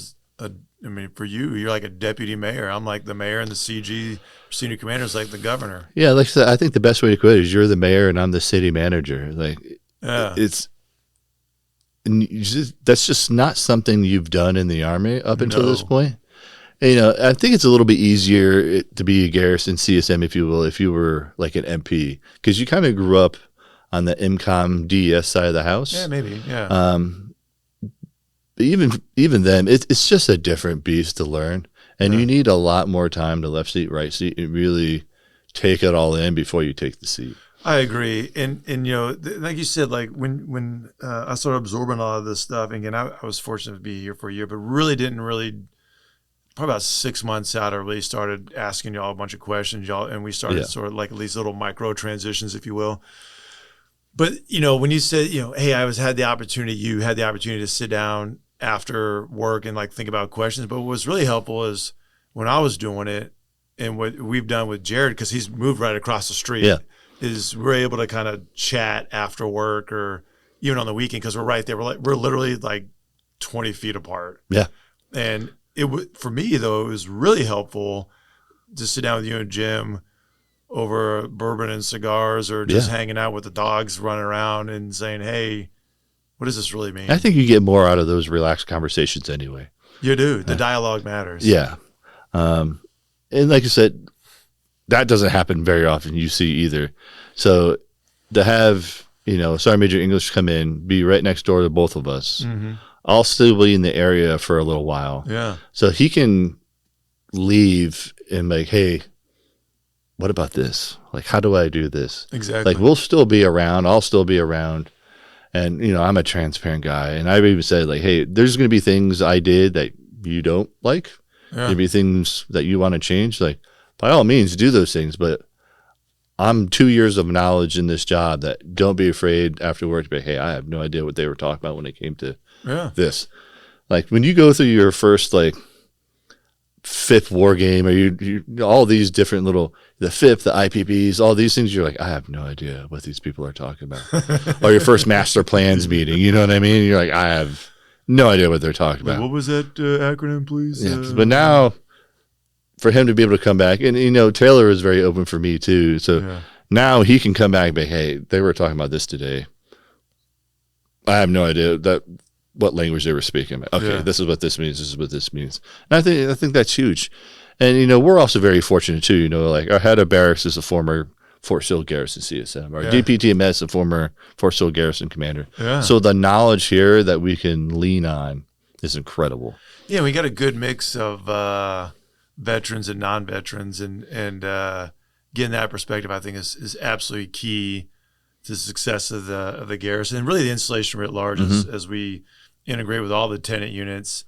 for you, you're like a deputy mayor. I'm like the mayor, and the CG senior commander is like the governor. Yeah, like I said, I think the best way to put it is you're the mayor and I'm the city manager. Like, that's just not something you've done in the Army up until this point. And, you know, I think it's a little bit easier to be a garrison CSM, if you will, if you were like an MP, because you kind of grew up on the MCOM DES side of the house. Yeah, maybe. Yeah. But even then, it's just a different beast to learn, and you need a lot more time to left seat, right seat, and really take it all in before you take the seat. I agree, and you know, like you said, like when I started absorbing a lot of this stuff, and again, I was fortunate to be here for a year, but probably about 6 months out, I really started asking y'all a bunch of questions, and we started sort of like these little micro transitions, if you will. But, you know, when you said, you know, hey, you had the opportunity to sit down after work and like think about questions. But what was really helpful is when I was doing it, and what we've done with Jared, because he's moved right across the street, is we're able to kind of chat after work or even on the weekend, because we're right there. We're literally like 20 feet apart. Yeah. And for me, though, it was really helpful to sit down with you and Jim over bourbon and cigars, or just hanging out with the dogs running around and saying, hey, what does this really mean? I think you get more out of those relaxed conversations anyway. You do. The dialogue matters. Yeah. And like I said, that doesn't happen very often, you see, either. So to have, you know, Sergeant Major English come in, be right next door to both of us, I'll still be in the area for a little while. Yeah. So he can leave and like, hey, what about this? Like, how do I do this? Exactly. Like, we'll still be around. I'll still be around. And, you know, I'm a transparent guy. And I've even said, like, hey, there's going to be things I did that you don't like. Yeah. There'll be things that you want to change. Like, by all means, do those things. But I'm 2 years of knowledge in this job that don't be afraid afterwards to be, hey, I have no idea what they were talking about when it came to this. Like, when you go through your first, like, fifth war game, or you all these different little, the fifth, the IPPs, all these things. You're like, I have no idea what these people are talking about. Or your first master plans meeting, you know what I mean? You're like, I have no idea what they're talking about. What was that acronym, please? Yeah. But now, for him to be able to come back, and Taylor is very open for me too. So now he can come back and be, hey, they were talking about this today. I have no idea what language they were speaking. Okay, this is what this means. This is what this means. And I think that's huge. And we're also very fortunate too. Like our head of barracks is a former Fort Sill Garrison CSM. Our DPTMS is a former Fort Sill Garrison commander. Yeah. So the knowledge here that we can lean on is incredible. Yeah, we got a good mix of veterans and non-veterans, and getting that perspective, I think, is absolutely key to the success of the garrison, and really the installation writ large as we integrate with all the tenant units,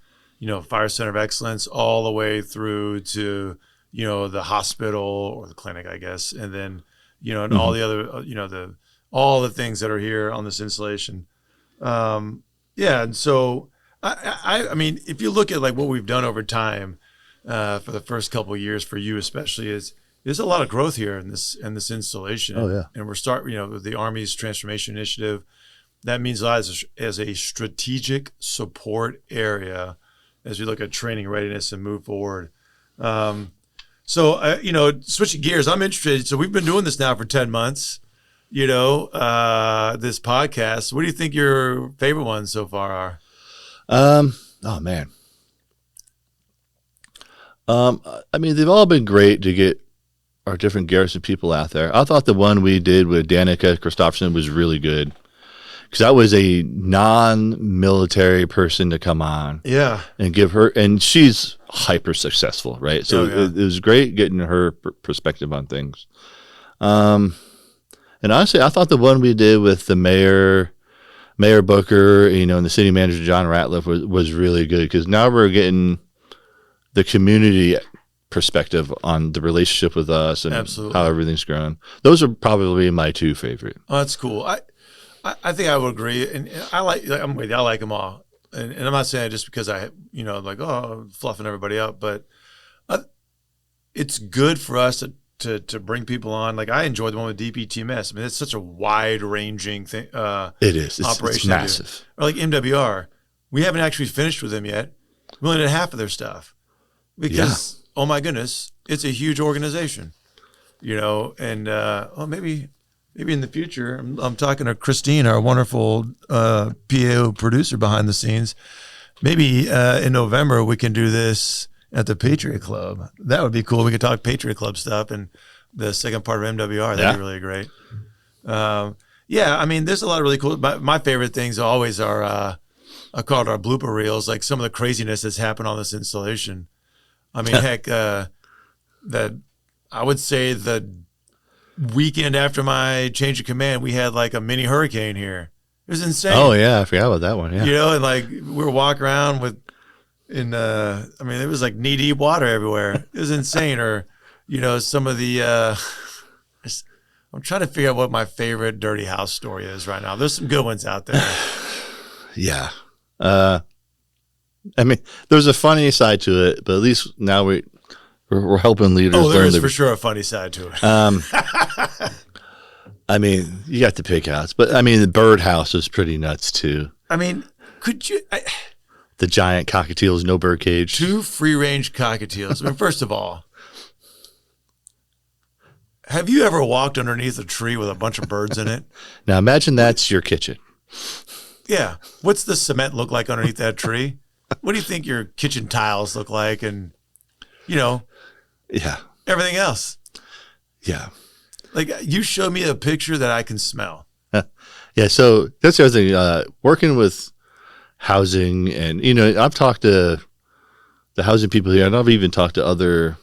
Fire Center of Excellence, all the way through to the hospital or the clinic, I guess, and then and all the other all the things that are here on this installation. And so I mean, if you look at like what we've done over time for the first couple of years, for you especially, there's a lot of growth here in this installation. Oh, yeah. And we're with the Army's transformation initiative. That means a lot as a strategic support area as we look at training readiness and move forward. So switching gears, I'm interested. So we've been doing this now for 10 months, this podcast. What do you think your favorite ones so far are? Oh man. I mean, they've all been great to get our different garrison people out there. I thought the one we did with Danica Christopherson was really good, because that was a non-military person to come on, and give her, and she's hyper successful, right? So it was great getting her perspective on things. And honestly, I thought the one we did with the Mayor Booker, and the city manager John Ratliff was really good, because now we're getting the community perspective on the relationship with us and how everything's grown. Those are probably my two favorite. Oh, that's cool. I think I would agree, and I'm with you. I like them all, and I'm not saying it just because fluffing everybody up, but it's good for us to bring people on. Like I enjoyed the one with DPTMS. I mean, it's such a wide ranging thing. It is. It's massive. Or like MWR, we haven't actually finished with them yet. We only did half of their stuff because oh my goodness, it's a huge organization, and maybe in the future, I'm talking to Christine, our wonderful PAO producer behind the scenes. Maybe in November we can do this at the Patriot Club. That would be cool. We could talk Patriot Club stuff and the second part of MWR. That'd be really great. I mean, there's a lot of really cool. My favorite things always are I call it our blooper reels, like some of the craziness that's happened on this installation. I mean, heck, that I would say the weekend after my change of command, we had like a mini hurricane here. It was insane. Oh yeah, I forgot about that one. Yeah, and like we were walking around it was like knee deep water everywhere. It was insane. Or, some of the. I'm trying to figure out what my favorite dirty house story is right now. There's some good ones out there. Yeah. I mean, there's a funny side to it, but at least now we're helping leaders learn. Oh, there is for sure a funny side to it. I mean, you got the pig house, but I mean, the bird house is pretty nuts too. I mean, could you? The giant cockatiels, no bird cage. 2 free-range cockatiels. I mean, first of all, have you ever walked underneath a tree with a bunch of birds in it? Now imagine that's your kitchen. Yeah. What's the cement look like underneath that tree? What do you think your kitchen tiles look like? And, everything else. Yeah. Like, you show me a picture that I can smell. Yeah. So that's the other thing. Working with housing, and, I've talked to the housing people here, and I've even talked to other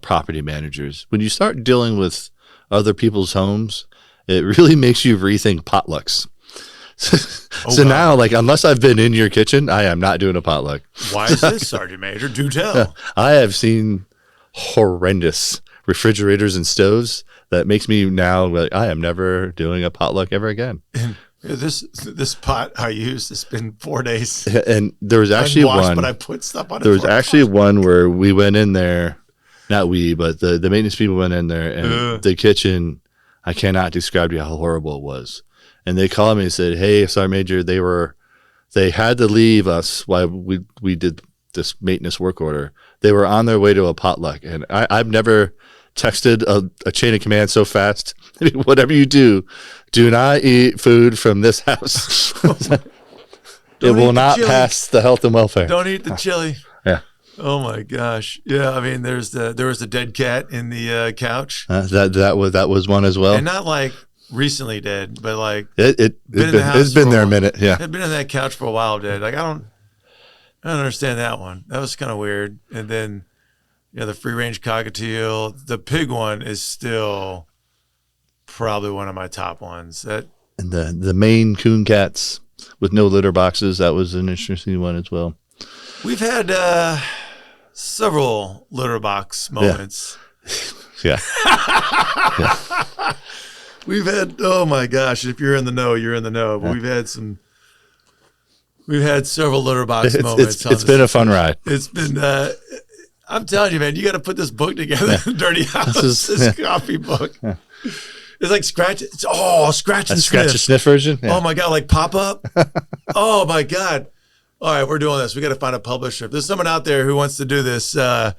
property managers. When you start dealing with other people's homes, it really makes you rethink potlucks. So now, like, unless I've been in your kitchen, I am not doing a potluck. Why is this, Sergeant Major? Do tell. I have seen horrendous refrigerators and stoves that makes me now, like, I am never doing a potluck ever again. Yeah, this pot I used, it's been 4 days. And there was actually one. But I put stuff on it. There was actually one where we went in there, not we, but the maintenance people went in there, and the kitchen, I cannot describe to you how horrible it was. And they called me and said, "Hey, Sergeant Major, they had to leave us while we did this maintenance work order. They were on their way to a potluck." And I've never texted a chain of command so fast. Whatever you do not eat food from this house. It will not pass the health and welfare. Don't eat the chili. Yeah. Oh my gosh. Yeah. I mean, there was the dead cat in the couch. That was one as well. And not like recently dead, but like it's been there a minute. Yeah. It had been in that couch for a while dead. Like I don't understand that one. That was kind of weird. And then, the free range cockatiel, the pig one is still probably one of my top ones. And the Maine coon cats with no litter boxes, that was an interesting one as well. We've had several litter box moments. Yeah. We've had, oh my gosh, if you're in the know, you're in the know. But we've had several litter box moments. It's been a fun ride. It's been I'm telling you, man, you got to put this book together. Dirty House, this coffee book. Yeah. It's like scratch and sniff. Scratch and sniff version. Yeah. Oh my God, like pop up. Oh my God. All right, we're doing this. We got to find a publisher. If there's someone out there who wants to do this, get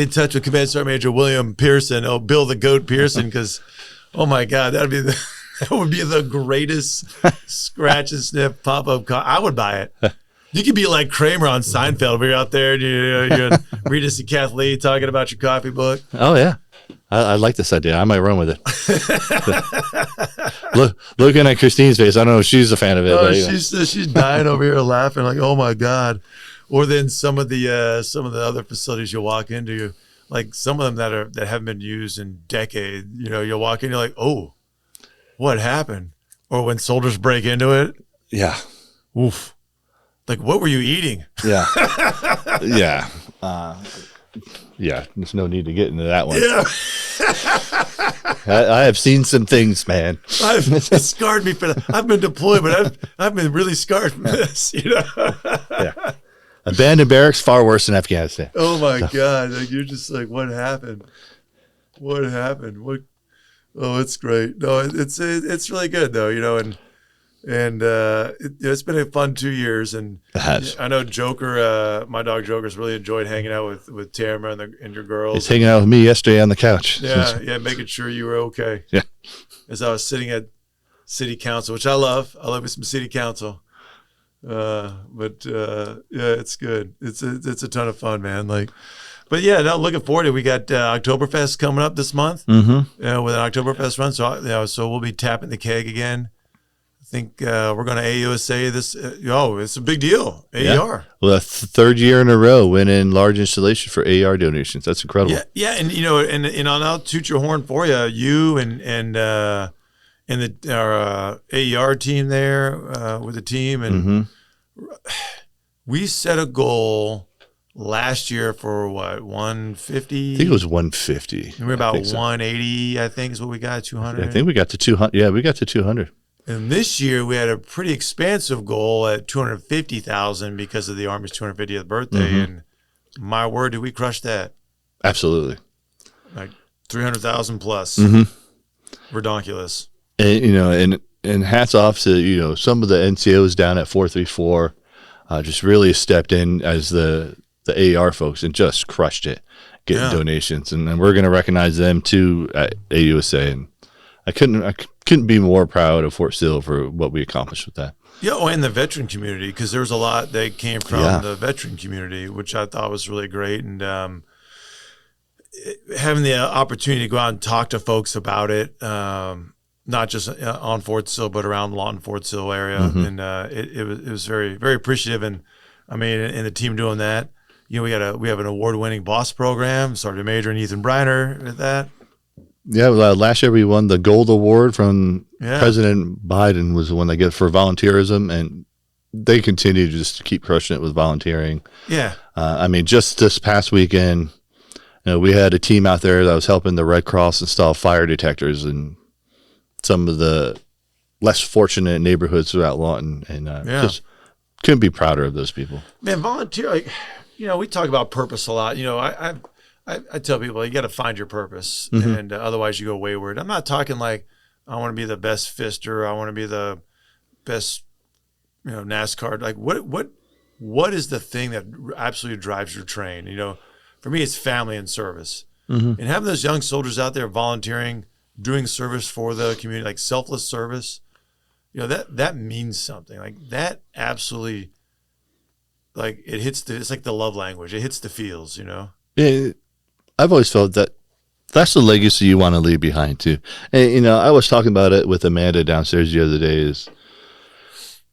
in touch with Command Sergeant Major William Pearson. Oh, Bill the Goat Pearson, because oh my God, that would be the greatest scratch and sniff pop up. I would buy it. You could be like Kramer on Seinfeld. We're out there, you're Regis and Kathleen talking about your coffee book. Oh yeah, I like this idea. I might run with it. Looking at Christine's face, I don't know if she's a fan of it. Oh, she's dying over here laughing, like, oh my God. Or then some of the other facilities you'll walk into, like some of them that haven't been used in decades. You'll walk in, you're like, oh, what happened? Or when soldiers break into it, yeah, oof. Like, what were you eating? Yeah. Yeah. Yeah. There's no need to get into that one. Yeah. I have seen some things, man. It scarred me for that. I've been deployed, but I've been really scarred from this, Yeah. Abandoned barracks, far worse in Afghanistan. Oh, my God. Like, you're just like, what happened? What happened? Oh, it's great. No, it's really good, though, and it's been a fun 2 years, and it has. I know Joker, my dog Joker's really enjoyed hanging out with Tamara and your girls. He's hanging out with me yesterday on the couch. Yeah, making sure you were okay. Yeah. As I was sitting at city council, which I love me some city council. But it's good. It's a ton of fun, man. But yeah, now looking forward to it. We got Oktoberfest coming up this month. Mm-hmm. With an Oktoberfest run, so we'll be tapping the keg again. I think we're going to AUSA this. It's a big deal. AER. Yeah. Well, the third year in a row, winning large installation for AER donations. That's incredible. Yeah, and I'll toot your horn for you. You and our AER team there with the team, and we set a goal last year for what, 150? I think it was 150. We're about 180. I think is what we got. 200. I think we got to 200. Yeah, we got to 200. And this year we had a pretty expansive goal at 250,000 because of the Army's 250th birthday. And my word, did we crush that? Absolutely. Like 300,000 plus. Ridiculous. And and hats off to some of the NCOs down at 434, just really stepped in as the AER folks and just crushed it, getting donations, and we're going to recognize them too at AUSA. And I couldn't be more proud of Fort Sill for what we accomplished with that. Yeah, and the veteran community, because there was a lot that came from the veteran community, which I thought was really great. And having the opportunity to go out and talk to folks about it, not just on Fort Sill, but around the Lawton, Fort Sill area. And it was very, very appreciative. And I mean, and the team doing that, we have an award-winning boss program, Sergeant Major and Ethan Briner at that. Yeah, last year we won the Gold Award from President Biden, was the one they get for volunteerism, and they continue to just keep crushing it with volunteering. Yeah. I mean, just this past weekend, we had a team out there that was helping the Red Cross install fire detectors, and some of the less fortunate neighborhoods throughout Lawton, and just couldn't be prouder of those people. Man, volunteer, like, we talk about purpose a lot. I tell people you got to find your purpose, and otherwise you go wayward. I'm not talking like I want to be the best fister. I want to be the best, NASCAR. Like what is the thing that absolutely drives your train? For me, it's family and service, and having those young soldiers out there volunteering, doing service for the community, like selfless service. That means something. Like that absolutely, like it's like the love language. It hits the feels. Yeah, I've always felt that that's the legacy you want to leave behind too. And I was talking about it with Amanda downstairs the other day. Is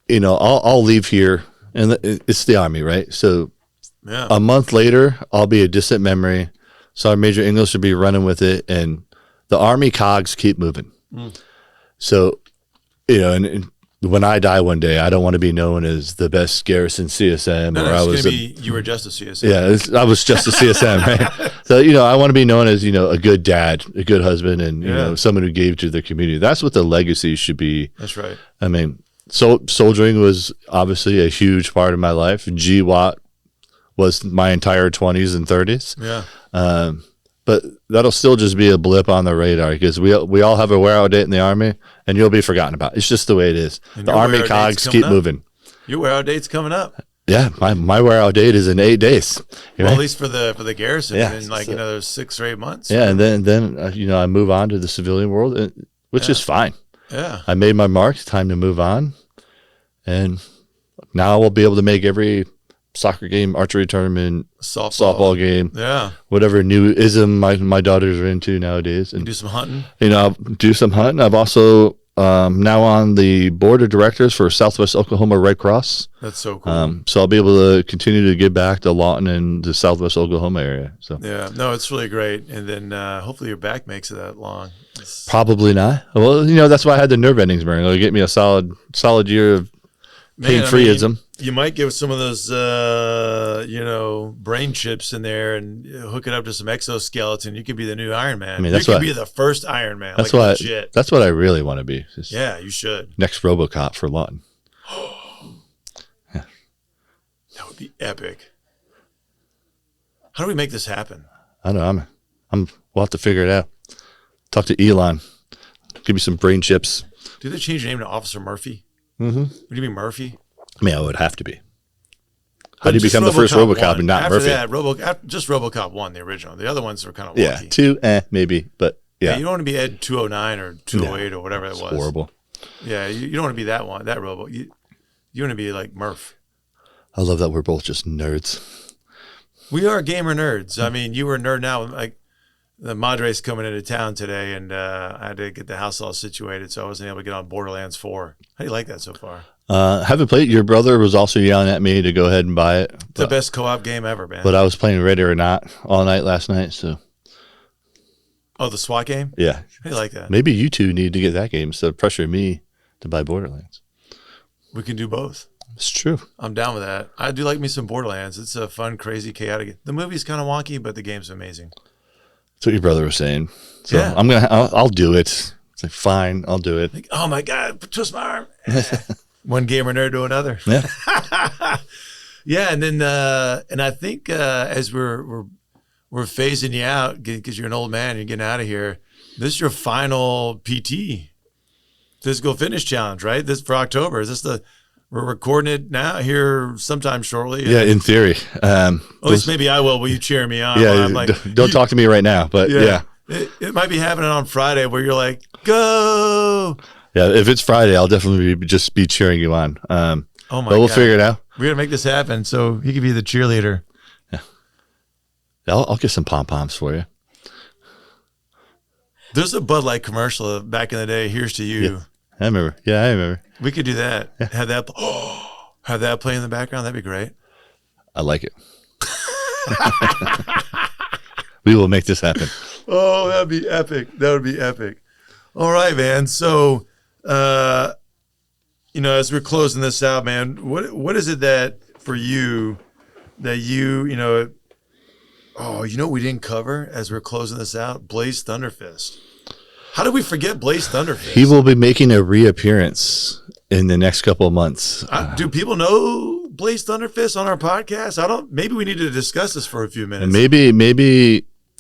I'll leave here, and it's the Army, right? So a month later, I'll be a distant memory. Sergeant Major English will be running with it, and the Army cogs keep moving. So, and when I die one day, I don't want to be known as the best garrison CSM. You were just a CSM. Yeah, I was just a CSM, right? So, I want to be known as, a good dad, a good husband, and, someone who gave to the community. That's what the legacy should be. That's right. I mean, soldiering was obviously a huge part of my life. GWAT was my entire 20s and 30s. Yeah. But that'll still just be a blip on the radar because we all have a wear out date in the Army, and you'll be forgotten about. It's just the way it is. The Army cogs keep moving. Your wear out date's coming up. Yeah, my wear out date is in 8 days. Well, at least for the garrison, in there's 6 or 8 months. Yeah, and then I move on to the civilian world, which is fine. Yeah, I made my mark. It's time to move on, and now we'll be able to make every soccer game, archery tournament, softball game, whatever new ism my daughters are into nowadays, and do some hunting. I'll do some hunting. I've also now on the board of directors for Southwest Oklahoma Red Cross. That's so cool. So I'll be able to continue to give back to Lawton and the Southwest Oklahoma area. So it's really great. And then hopefully your back makes it that long. Probably not. Well, that's why I had the nerve endings, man. It'll get me a solid year of pain-freeism. You might give some of those, brain chips in there and hook it up to some exoskeleton. You could be the new Iron Man. You could be the first Iron Man. That's That's what I really want to be. You should. Next RoboCop for Lawton. That would be epic. How do we make this happen? I don't know. We'll have to figure it out. Talk to Elon. Give me some brain chips. Do they change your name to Officer Murphy? Mm-hmm. Would you be Murphy? I mean, I would have to be. How do you become the first RoboCop and not Murphy? Just RoboCop 1, the original. The other ones were kind of wonky. 2, maybe, but yeah. You don't want to be Ed 209 or 208 or whatever it was. Horrible. Yeah, you don't want to be that one, that Robo. You want to be like Murph. I love that we're both just nerds. We are gamer nerds. I mean, you were a nerd now. Like the Madres coming into town today, and I had to get the house all situated, so I wasn't able to get on Borderlands 4. How do you like that so far? Haven't played. Your brother was also yelling at me to go ahead and buy it. It's the best co-op game ever, man. But I was playing Ready or Not all night last night. So. Oh, the SWAT game? Yeah. How do you like that? Maybe you two need to get that game instead of pressuring me to buy Borderlands. We can do both. It's true. I'm down with that. I do like me some Borderlands. It's a fun, crazy, chaotic. The movie's kind of wonky, but the game's amazing. That's what your brother was saying. So I'll do it. It's like, fine, I'll do it. Like, oh my God, twist my arm. One gamer nerd to another. Yeah. Yeah. And then, and I think as we're phasing you out because you're an old man, you're getting out of here. This is your final PT, physical fitness challenge, right? This for October. Is this we're recording it now here sometime shortly? Yeah, in theory. At least maybe I will. Will you cheer me on? Yeah, I'm like, don't talk to me right now, but yeah. It might be happening on Friday where you're like, go. Yeah, if it's Friday, I'll definitely just be cheering you on. Oh my but we'll figure it out. We're going to make this happen so he can be the cheerleader. Yeah. I'll get some pom-poms for you. There's a Bud Light commercial back in the day. Here's to you. Yeah, I remember. We could do that. Yeah. Have that play in the background. That'd be great. I like it. We will make this happen. Oh, that'd be epic. That would be epic. All right, man. So, as we're closing this out, man, what is it that for you that what we didn't cover as we're closing this out? Blaze Thunderfist. How did we forget Blaze Thunderfist? He will be making a reappearance in the next couple of months. Do people know Blaze Thunderfist on our podcast? Maybe we need to discuss this for a few minutes. And maybe in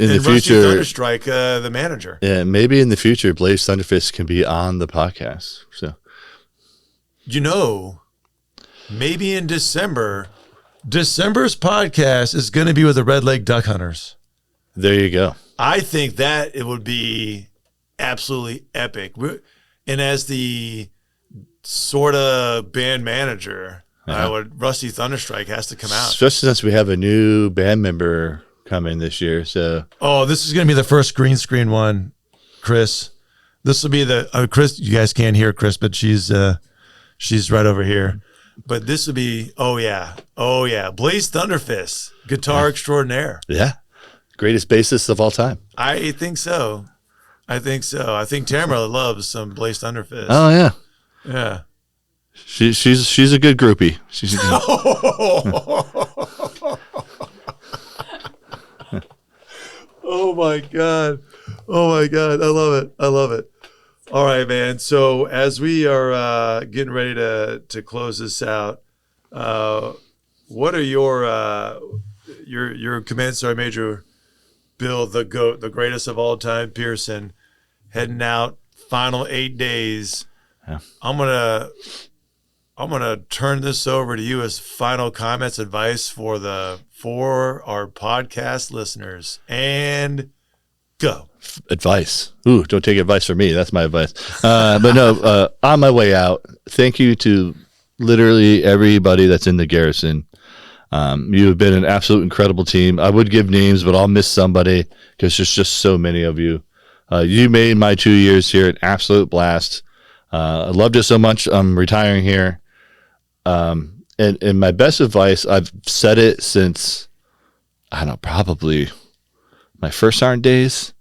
the Rusty future, Thunderstrike, the manager. Yeah, maybe in the future, Blaze Thunderfist can be on the podcast. So, maybe in December's podcast is going to be with the Red Lake Duck Hunters. there you go. I think that it would be absolutely epic. And as the sort of band manager, Rusty Thunderstrike has to come out. Especially since we have a new band member coming this year. So, this is going to be the first green screen one, Chris. This will be Chris. You guys can't hear Chris, but she's right over here. But this would be Blaze Thunderfist, guitar extraordinaire. yeah, greatest bassist of all time. I think so. I think Tamara loves some Blaze Thunderfist. Oh yeah, Yeah. she's a good groupie. Oh my God. I love it. All right, man. So as we are getting ready to close this out, what are your Command Sergeant Major Bill, the GOAT, the greatest of all time, Pearson, heading out final 8 days? Yeah. I'm gonna turn this over to you as final comments, advice for our podcast listeners, and go. Advice. Ooh, don't take advice from me. That's my advice. But no, on my way out, thank you to literally everybody that's in the garrison. You have been an absolute incredible team. I would give names, but I'll miss somebody because there's just so many of you. You made my 2 years here an absolute blast. I loved it so much. I'm retiring here. And my best advice, I've said it since, I don't know, probably my first sergeant days.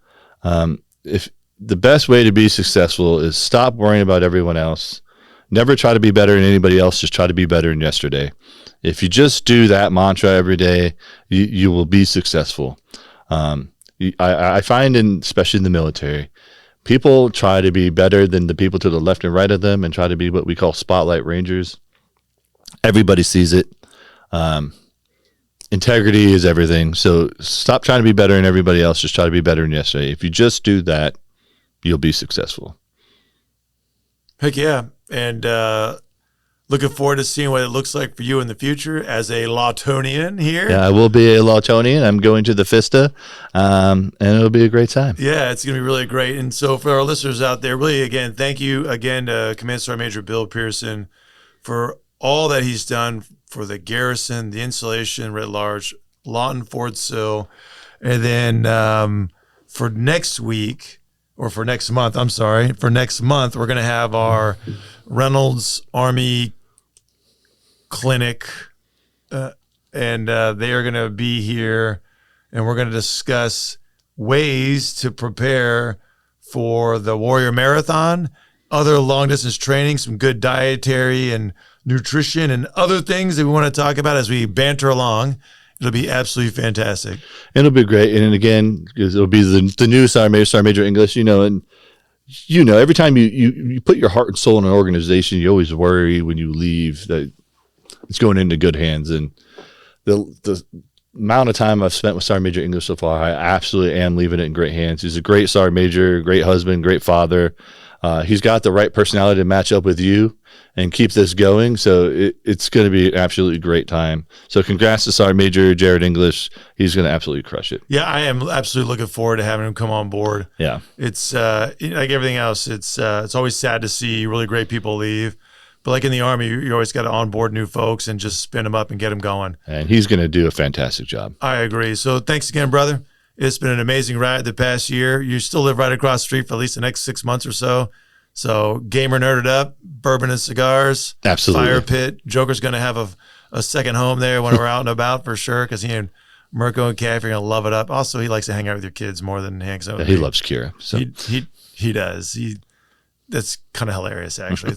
If the best way to be successful is stop worrying about everyone else. Never try to be better than anybody else. Just try to be better than yesterday. If you just do that mantra every day, you will be successful. I find, especially in the military, people try to be better than the people to the left and right of them and try to be what we call spotlight rangers. Everybody sees it. Integrity is everything. So stop trying to be better than everybody else. Just try to be better than yesterday. If you just do that, you'll be successful. Heck yeah. And looking forward to seeing what it looks like for you in the future as a Lawtonian here. Yeah, I will be a Lawtonian. I'm going to the FISTA, and it'll be a great time. Yeah, it's going to be really great. And so for our listeners out there, really, again, thank you again to Command Sergeant Major Bill Pearson for all that he's done for the garrison, the installation writ large, Lawton, Fort Sill. And then for next week, or for next month, we're going to have our Reynolds Army Clinic, and they are going to be here, and we're going to discuss ways to prepare for the Warrior Marathon, other long-distance training, some good dietary and nutrition and other things that we want to talk about as we banter along. It'll be absolutely fantastic. It'll be great. And again, it'll be the new Sergeant Major English, and every time you put your heart and soul in an organization, you always worry when you leave that it's going into good hands. And the amount of time I've spent with Sergeant Major English so far, I absolutely am leaving it in great hands. He's a great Sergeant Major, great husband, great father. He's got the right personality to match up with you and keep this going. So it's going to be an absolutely great time. So congrats to Sergeant Major Jared English. He's going to absolutely crush it. Yeah, I am absolutely looking forward to having him come on board. Yeah. It's like everything else. It's always sad to see really great people leave. But like in the Army, you always got to onboard new folks and just spin them up and get them going. And he's going to do a fantastic job. I agree. So thanks again, brother. It's been an amazing ride the past year. You still live right across the street for at least the next 6 months or so. So gamer nerded up, bourbon and cigars. Absolutely. Fire pit. Joker's going to have a second home there when we're out and about for sure, because he and Mirko and Caff are going to love it up. Also, he likes to hang out with your kids more than he hangs out with He me. loves Kira. So. He does. That's kind of hilarious, actually.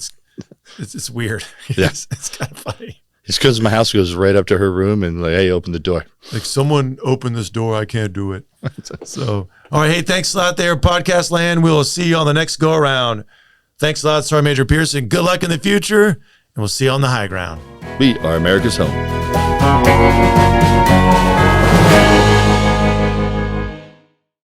It's weird. Yeah. It's kind of funny. It's because my house goes right up to her room and like, hey, open the door. Like, someone open this door. I can't do it. So, all right. Hey, thanks a lot there, Podcast Land. We'll see you on the next go around. Thanks a lot, Sergeant Major Pearson. Good luck in the future, and we'll see you on the high ground. We are America's home.